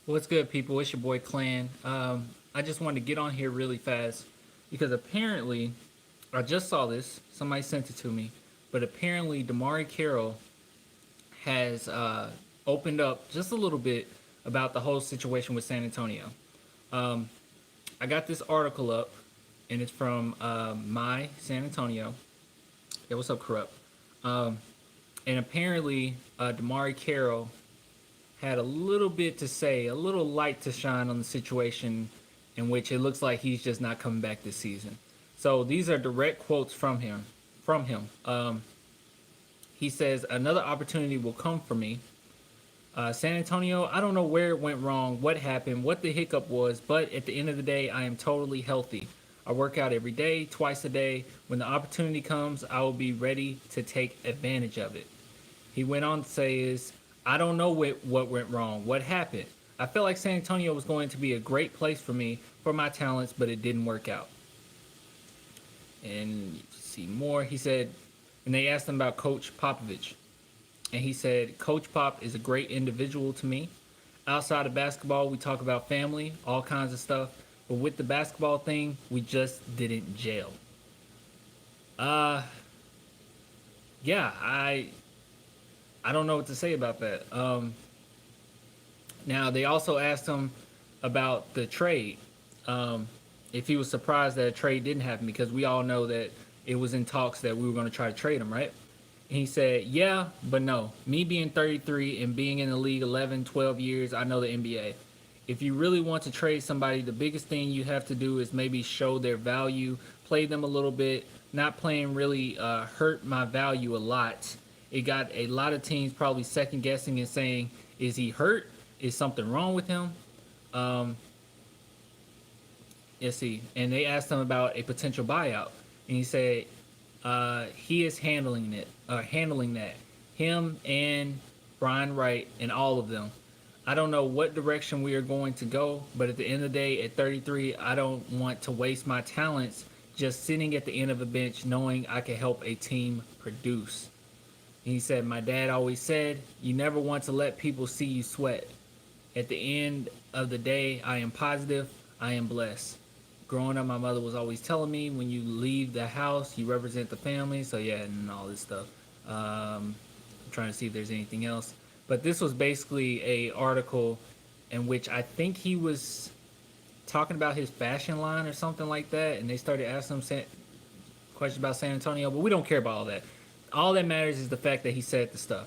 What's good, people? It's your boy Clan. I just wanted to get on here really fast because apparently I just saw this. Somebody sent it to me, but apparently Demarre Carroll has opened up just a little bit about the whole situation with San Antonio. Um, I got this article up, and it's from My San Antonio. Yeah, what's up, Corrupt? Um, and apparently, Demarre Carroll had a little bit to say, a little light to shine on the situation in which it looks like he's just not coming back this season. So these are direct quotes from him. He says, "Another opportunity will come for me. San Antonio, I don't know where it went wrong, what happened, what the hiccup was, but at the end of the day, I am totally healthy. I work out every day, twice a day. When the opportunity comes, I will be ready to take advantage of it." He went on to say I don't know what went wrong, what happened. I felt like San Antonio was going to be a great place for me, for my talents, but it didn't work out. And you see more. He said, and they asked him about Coach Popovich. And he said, Coach Pop is a great individual to me. Outside of basketball, we talk about family, all kinds of stuff. But with the basketball thing, we just didn't gel. Uh, yeah, I don't know what to say about that. Now they also asked him about the trade. If he was surprised that a trade didn't happen, because we all know that it was in talks that we were going to try to trade him, right? And he said, yeah, but no. Me being 33 and being in the league 11, 12 years, I know the NBA. If you really want to trade somebody, the biggest thing you have to do is maybe show their value, play them a little bit. Not playing really hurt my value a lot. It got a lot of teams probably second guessing and saying, is he hurt? Is something wrong with him? Um, let's see. And they asked him about a potential buyout. And he said, he is handling that. Him and Brian Wright and all of them. I don't know what direction we are going to go, but at the end of the day, at 33, I don't want to waste my talents just sitting at the end of a bench knowing I can help a team produce. And he said, my dad always said, you never want to let people see you sweat. At the end of the day, I am positive, I am blessed. Growing up, my mother was always telling me, when you leave the house, you represent the family. So yeah, and all this stuff. I'm trying to see if there's anything else. But this was basically a article in which I think he was talking about his fashion line or something like that, and they started asking him questions about San Antonio, but we don't care about all that. All that matters is the fact that he said the stuff.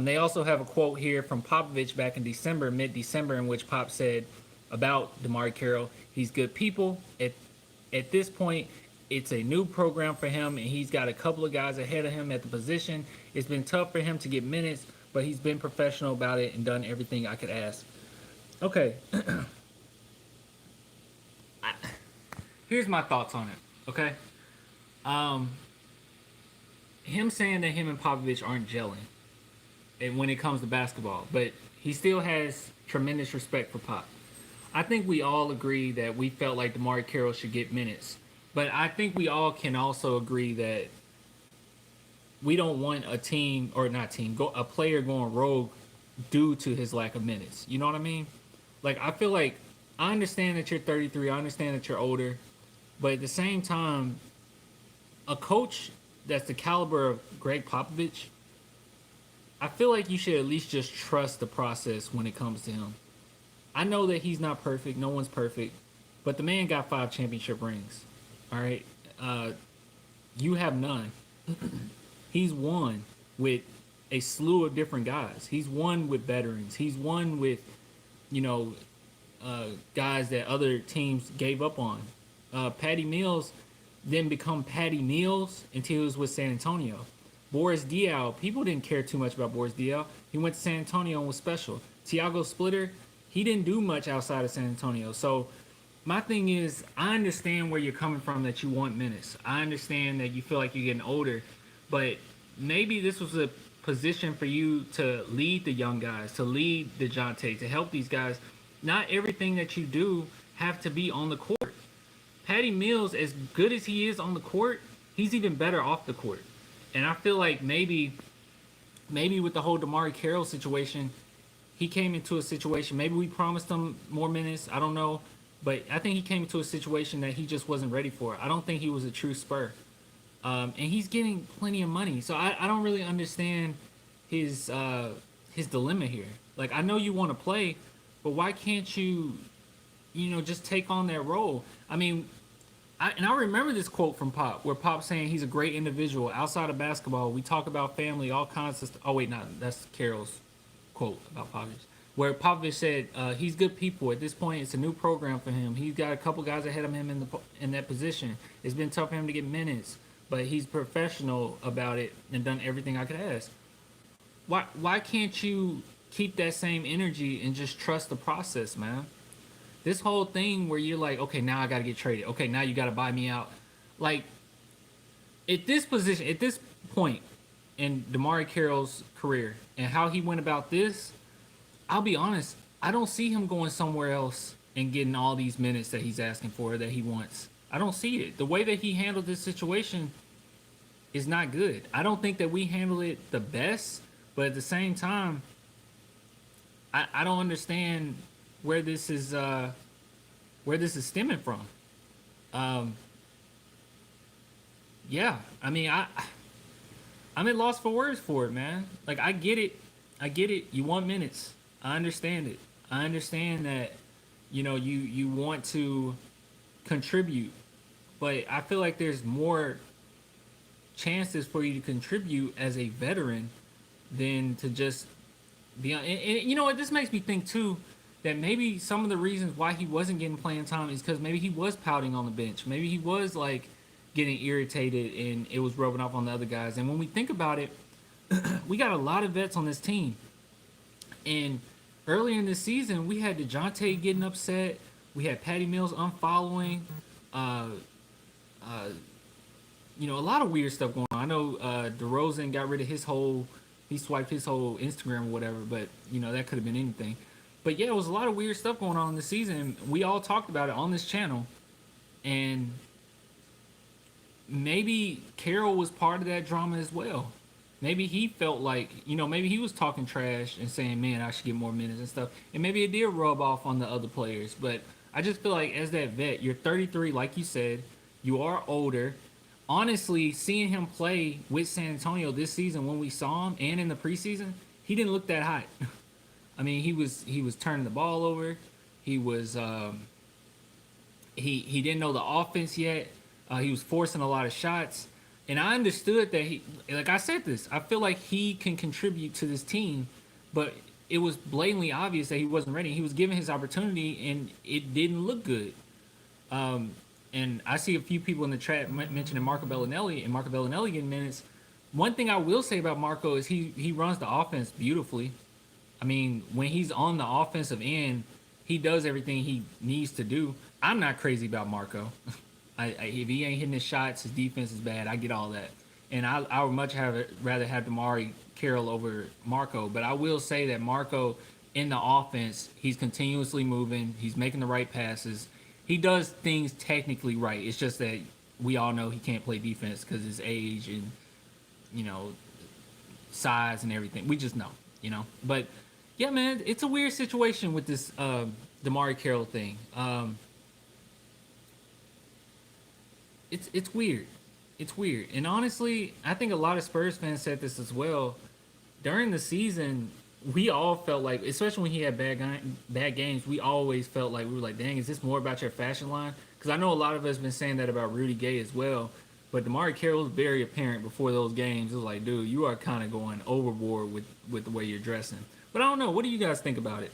They also have a quote here from Popovich back in December, mid-December, in which Pop said about Demarre Carroll, he's good people. At this point, it's a new program for him, and he's got a couple of guys ahead of him at the position. It's been tough for him to get minutes, but he's been professional about it and done everything I could ask. Okay. Here's my thoughts on it, okay? Um, him saying that him and Popovich aren't gelling when it comes to basketball, but he still has tremendous respect for Pop. I think we all agree that we felt like Demarre Carroll should get minutes, but I think we all can also agree that we don't want a team or not team a player going rogue due to his lack of minutes. You know what I mean? Like I feel like I understand that you're 33, I understand that you're older, but at the same time, a coach that's the caliber of Greg Popovich, I feel like you should at least just trust the process when it comes to him. I know that he's not perfect. No one's perfect, but the man got 5 championship rings. All right, you have none. He's won with a slew of different guys. He's won with veterans. He's won with, you know, guys that other teams gave up on. Patty Mills didn't become Patty Mills until he was with San Antonio. Boris Diaw, people didn't care too much about Boris Diaw. He went to San Antonio and was special. Tiago Splitter, he didn't do much outside of San Antonio. So my thing is, I understand where you're coming from that you want minutes. I understand that you feel like you're getting older, but maybe this was a position for you to lead the young guys, to lead DeJounte, to help these guys. Not everything that you do have to be on the court. Patty Mills, as good as he is on the court, he's even better off the court. And I feel like maybe with the whole Demarre Carroll situation, he came into a situation. Maybe we promised him more minutes. I don't know, but I think he came into a situation that he just wasn't ready for. I don't think he was a true Spur, and he's getting plenty of money. So I don't really understand his dilemma here. Like I know you want to play, but why can't you, just take on that role? I mean, I remember this quote from Pop, where Pop saying he's a great individual outside of basketball. We talk about family, all kinds of stuff. Oh wait, no, that's Carroll's quote about Popovich, where Popovich said he's good people. At this point, it's a new program for him. He's got a couple guys ahead of him in that position. It's been tough for him to get minutes, but he's professional about it and done everything I could ask. Why can't you keep that same energy and just trust the process, man? This whole thing where you're like, okay, now I got to get traded. Okay, now you got to buy me out. Like at this position, at this point in Demarre Carroll's career and how he went about this, I'll be honest, I don't see him going somewhere else and getting all these minutes that he's asking for, that he wants. I don't see it. The way that he handled this situation is not good. I don't think that we handle it the best, but at the same time, I don't understand where this is stemming from. Yeah, I mean, I'm at loss for words for it, man. Like I get it. You want minutes. I understand it. I understand that, you want to contribute, but I feel like there's more chances for you to contribute as a veteran than to just be on. And you know what? This makes me think too that maybe some of the reasons why he wasn't getting playing time is because maybe he was pouting on the bench. Maybe he was like getting irritated and it was rubbing off on the other guys. And when we think about it, we got a lot of vets on this team. And earlier in the season, we had DeJounte getting upset. We had Patty Mills unfollowing. A lot of weird stuff going on. I know DeRozan got rid of he swiped his whole Instagram or whatever, but, that could have been anything. But yeah, it was a lot of weird stuff going on this season. We all talked about it on this channel. And maybe Carroll was part of that drama as well. Maybe he felt like, maybe he was talking trash and saying, man, I should get more minutes and stuff. And maybe it did rub off on the other players. But I just feel like as that vet, you're 33, like you said, you are older. Honestly, seeing him play with San Antonio this season when we saw him and in the preseason, he didn't look that hot. I mean, he was turning the ball over. He was he didn't know the offense yet. He was forcing a lot of shots, and I understood that I said this. I feel like he can contribute to this team, but it was blatantly obvious that he wasn't ready. He was given his opportunity, and it didn't look good. And I see a few people in the chat mentioning Marco Bellinelli and Marco Bellinelli getting minutes. One thing I will say about Marco is he runs the offense beautifully. I mean, when he's on the offensive end, he does everything he needs to do. I'm not crazy about Marco. If he ain't hitting his shots, his defense is bad. I get all that. And I would much rather have Demarre Carroll over Marco. But I will say that Marco, in the offense, he's continuously moving. He's making the right passes. He does things technically right. It's just that we all know he can't play defense because his age and, size and everything. We just know. But yeah, man, it's a weird situation with this Demarre Carroll thing. It's weird. It's weird. And honestly, I think a lot of Spurs fans said this as well. During the season, we all felt like, especially when he had bad games, we always felt like we were like, dang, is this more about your fashion line? Because I know a lot of us been saying that about Rudy Gay as well. But Demarre Carroll was very apparent before those games. It was like, dude, you are kind of going overboard with the way you're dressing. But I don't know. What do you guys think about it?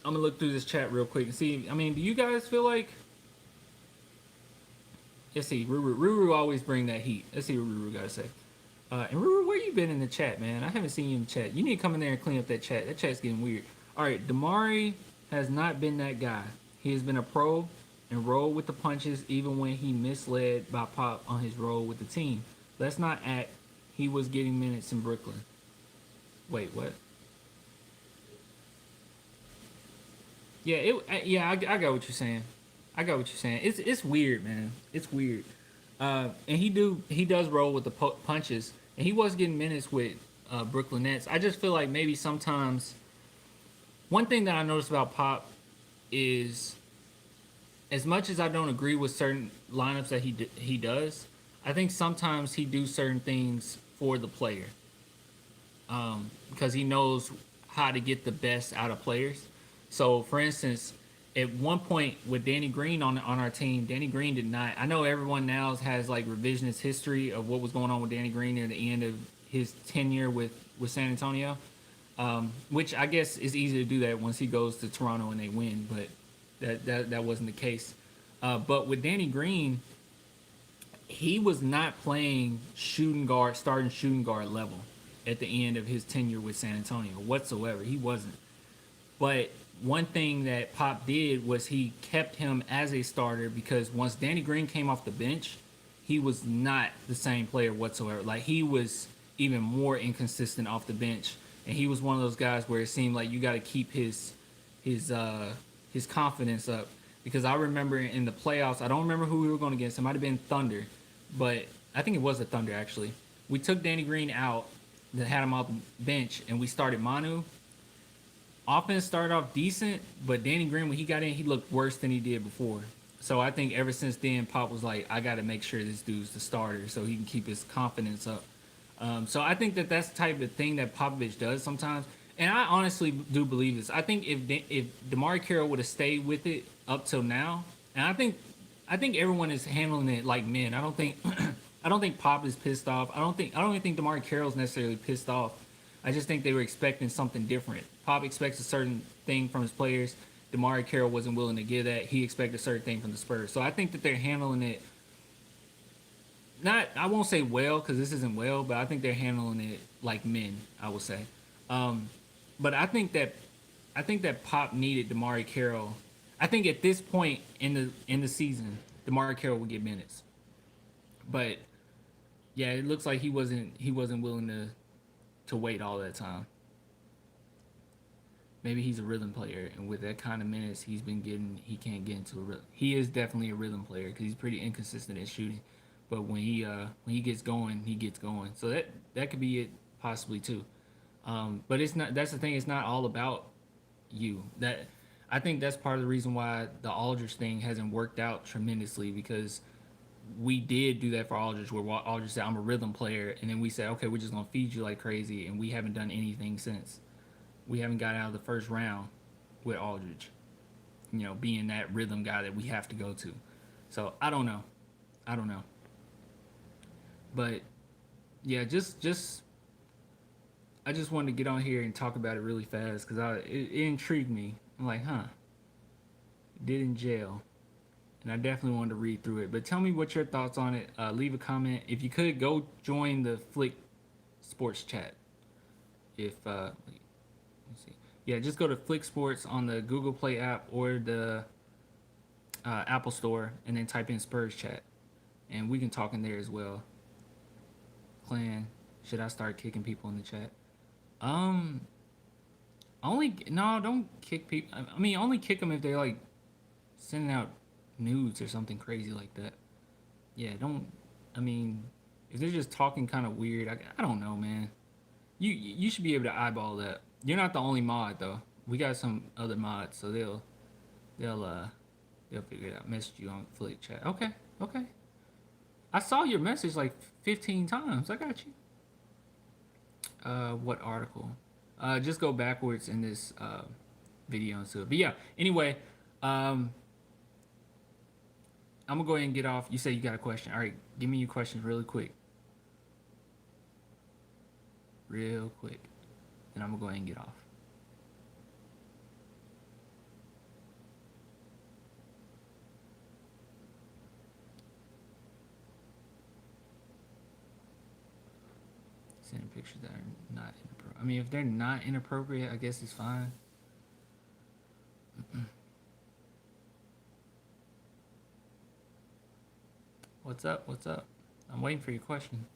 I'm going to look through this chat real quick and see. I mean, do you guys feel like... Let's see. Ruru always bring that heat. Let's see what Ruru got to say. And Ruru, where you been in the chat, man? I haven't seen you in the chat. You need to come in there and clean up that chat. That chat's getting weird. All right. Demarre has not been that guy. He has been a pro and rolled with the punches even when he misled by Pop on his role with the team. Let's not act. He was getting minutes in Brooklyn. Wait, what? Yeah, I got what you're saying. I got what you're saying. It's weird, man. It's weird. And he does roll with the punches, and he was getting minutes with Brooklyn Nets. I just feel like maybe sometimes One thing that I noticed about Pop is, as much as I don't agree with certain lineups that he does, I think sometimes he do certain things for the player, because he knows how to get the best out of players. So, for instance, at one point with Danny Green on our team, Danny Green did not. I know everyone now has like revisionist history of what was going on with Danny Green near the end of his tenure with San Antonio, which I guess is easy to do that once he goes to Toronto and they win, but that wasn't the case. But with Danny Green, he was not playing shooting guard, starting shooting guard level at the end of his tenure with San Antonio whatsoever. He wasn't. But one thing that Pop did was he kept him as a starter, because once Danny Green came off the bench, he was not the same player whatsoever. Like, he was even more inconsistent off the bench, and he was one of those guys where it seemed like you got to keep his his confidence up. Because I remember in the playoffs, I don't remember who we were going against. It might have been Thunder, but I think it was the Thunder actually. We took Danny Green out, that had him off the bench, and we started Manu. Offense started off decent, but Danny Green, when he got in, he looked worse than he did before. So I think ever since then, Pop was like, I got to make sure this dude's the starter so he can keep his confidence up. So I think that that's the type of thing that Popovich does sometimes. And I honestly do believe this. I think if Demarre Carroll would have stayed with it up till now, and I think everyone is handling it like men. I don't think I don't think Pop is pissed off. I don't even think Demarre Carroll's necessarily pissed off. I just think they were expecting something different. Pop expects a certain thing from his players. Demarre Carroll wasn't willing to give that. He expected a certain thing from the Spurs. So I think that they're handling it, not, I won't say well, because this isn't well, but I think they're handling it like men, I would say. But I think that Pop needed Demarre Carroll. I think at this point in the season, Demarre Carroll would get minutes. But yeah, it looks like he wasn't willing to wait all that time. Maybe he's a rhythm player, and with that kind of minutes he's been getting, he can't get into a rhythm. He is definitely a rhythm player because he's pretty inconsistent at shooting, but when he gets going, he gets going. So that could be it possibly too. But it's not. That's the thing. It's not all about you. That, I think that's part of the reason why the Aldridge thing hasn't worked out tremendously, because we did do that for Aldridge, where Aldridge said, "I'm a rhythm player," and then we said, "Okay, we're just gonna feed you like crazy," and we haven't done anything since. We haven't got out of the first round with Aldridge, being that rhythm guy that we have to go to. So I don't know. I don't know. But yeah, just I just wanted to get on here and talk about it really fast because it intrigued me. I'm like, huh, did in jail, and I definitely wanted to read through it. But tell me what your thoughts on it. Leave a comment. If you could, go join the Flick Sports chat. If let's see, yeah, just go to Flick Sports on the Google Play app or the Apple Store, and then type in Spurs chat, and we can talk in there as well. Clan, should I start kicking people in the chat? Um, only no, don't kick people. I mean, only kick them if they're like sending out nudes or something crazy like that. Yeah, don't. I mean, if they're just talking kind of weird, I don't know, man. You should be able to eyeball that. You're not the only mod though. We got some other mods, so they'll they'll figure it out. Message you on Flick chat. Okay, okay. I saw your message like 15 times. I got you. What article? Just go backwards in this video and so. But yeah. Anyway, I'm gonna go ahead and get off. You say you got a question. All right, give me your questions really quick. Real quick. Then I'm gonna go ahead and get off. Sending pictures that are not inappropriate. I mean, if they're not inappropriate, I guess it's fine. What's up? What's up? I'm waiting for your question.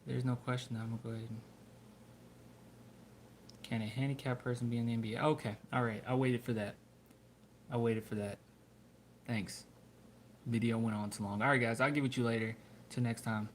There's no question. I'm gonna go ahead and. Can a handicapped person be in the NBA? Okay. All right. I waited for that. I waited for that. Thanks. Video went on too long. All right, guys. I'll get with you later. Till next time.